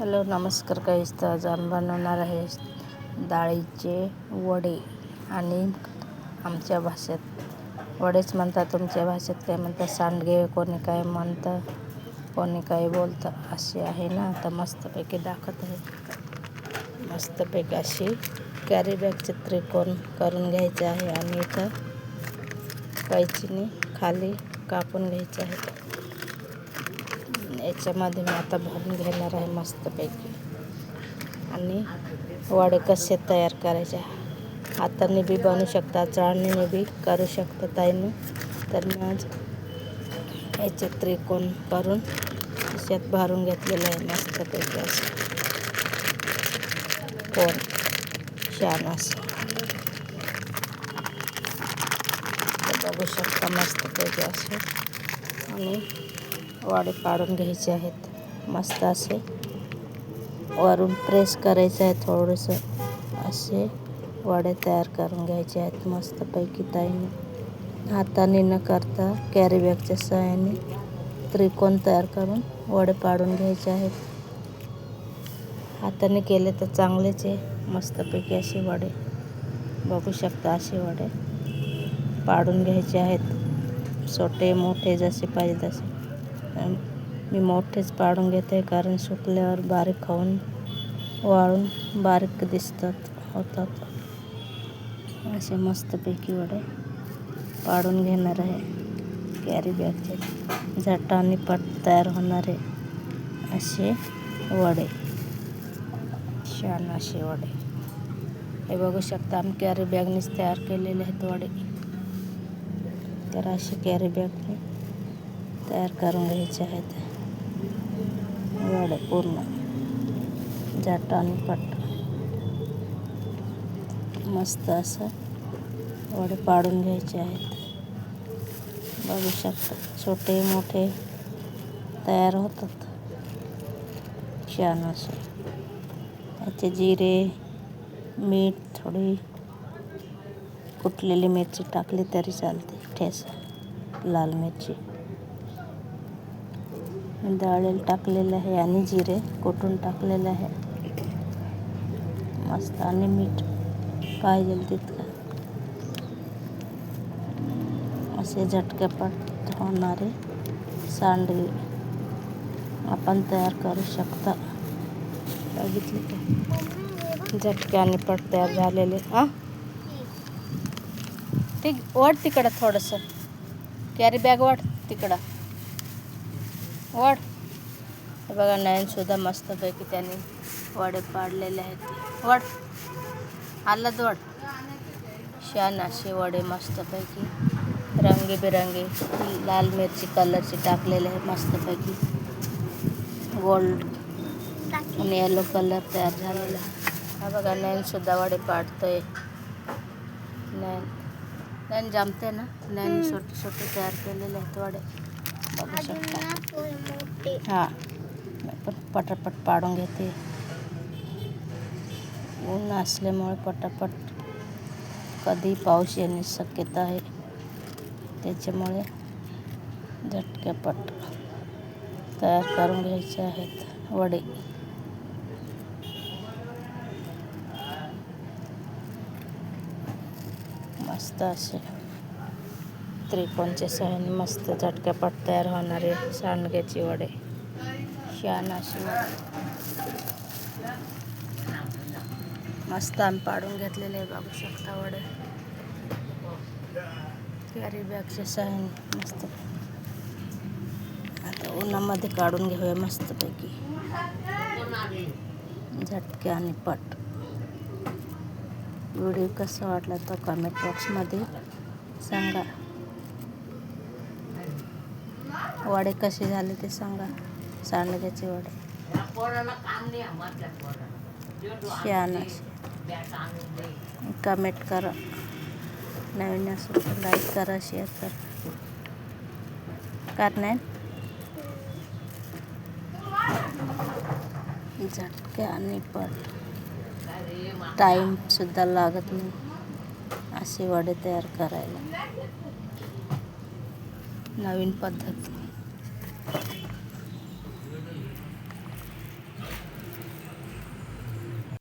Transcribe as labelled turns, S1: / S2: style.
S1: Hello नमस्कार गाईस. तर आज आम्ही बनवणार आहे डाळीचे वडे. आणि आमच्या भाषेत वडेच म्हणतात, तुमच्या भाषेत काय म्हणतात सांडगे, कोणी काय म्हणतं, कोणी काय बोलतं असे आहे ना. आता मस्तपैकी दाखवत आहे. मस्तपैकी अशी कॅरी बॅगचे त्रिकोण करून घ्यायचे आहे आणि इथं कैचीने खाली कापून घ्यायचे आहे. याच्यामध्ये मी आता भरून घेणार आहे मस्तपैकी. आणि वडे कसे तयार करायचे, हाताने बी बनवू शकता, चाळणीने बी करू शकता ताईने. तर मी आज याचे त्रिकोण करून अशात भरून घेतलेलं आहे मस्तपैकी. असं कोण छान असं बघू शकता मस्तपैकी असे. आणि वडे पाडून घ्यायचे आहेत मस्त असे. वरून प्रेस करायचं आहे थोडंसं. असे वडे तयार करून घ्यायचे आहेत मस्तपैकी ताईने. हाताने न करता कॅरी बॅगच्या सहाय्याने त्रिकोण तयार करून वडे पाडून घ्यायचे आहेत. हाताने केले तर चांगलेच आहे. मस्तपैकी असे वडे बघू शकता. असे वडे पाडून घ्यायचे आहेत, छोटे मोठे जसे पाहिजे तसे. मी मोठेच पाडून घेते कारण सुकल्यावर बारीक खाऊन वाळून बारीक होतात. असे मस्तपैकी वडे पाडून घेणार आहे. कॅरी बॅगचे झट आणि पट तयार होणारे असे वडे, छान असे वडे. हे बघू शकता आम्ही कॅरी बॅगनेच तयार केलेले आहेत वडे. तर असे कॅरी बॅगने तयार करून घ्यायचे आहेत वडे पूर्ण झट आणि पट. मस्त असं वडे पाडून घ्यायचे आहेत. बघू शकता छोटे मोठे तयार होतात छान असे. याचे जिरे, मीठ, थोडी कुटलेली मिरची टाकली तरी चालते, ठेचा लाल मिरची दळलेलं टाकलेलं आहे आणि जिरे कुटून टाकलेलं आहे मस्त. आणि मीठ पाहिजे तितकं. असे झटकेपट होणारे सांडगे आपण तयार करू शकता. बघितले का झटके आणि पट तयार झालेले. ठीक, वाढ तिकडं थोडंसं. कॅरी बॅग वाढ तिकडं, वाढ. हे बघा नयनसुद्धा मस्तपैकी त्याने वडे पाडलेले आहेत. वाढ आलाच वाढ. छान असे वडे मस्तपैकी रंगीबेरंगी लाल मिरची कलरचे टाकलेले आहे मस्तपैकी. गोल्ड आणि येलो कलर तयार झालेला आहे. हा बघा नयनसुद्धा वडे पाडतोय. नयन जमते ना. नयन छोटे छोटे तयार केलेले आहेत वडे बघू शकता. हां पण पटापट पाडून घेते. ऊन असल्यामुळे पटापट कधी पाऊस येण्याची शक्यता आहे, त्याच्यामुळे झटकेपट तयार करून घ्यायचे आहेत वडे. मस्त असे त्रिकोणच्या सहाय्याने मस्त झटकेपट तयार होणारे सांडग्याचे वडे, छान असे वडे मस्त आम्ही पाडून घेतलेले आहे बघू शकता वडे. कॅरी बॅगच्या सहाय्याने मस्त. आता उन्हामध्ये काढून घेऊया मस्तपैकी झटके आणि पट. व्हिडिओ कसा वाटला तो कमेंट बॉक्समध्ये सांगा. वडे कसे झाले ते सांगा. सांडग्याचे वडे छान असे. कमेंट करा. नवीन असेल तर लाईक करा, शेअर करा. कारण झटके आणि पट टाईमसुद्धा लागत नाही असे वडे तयार करायला. नवीन पद्धत.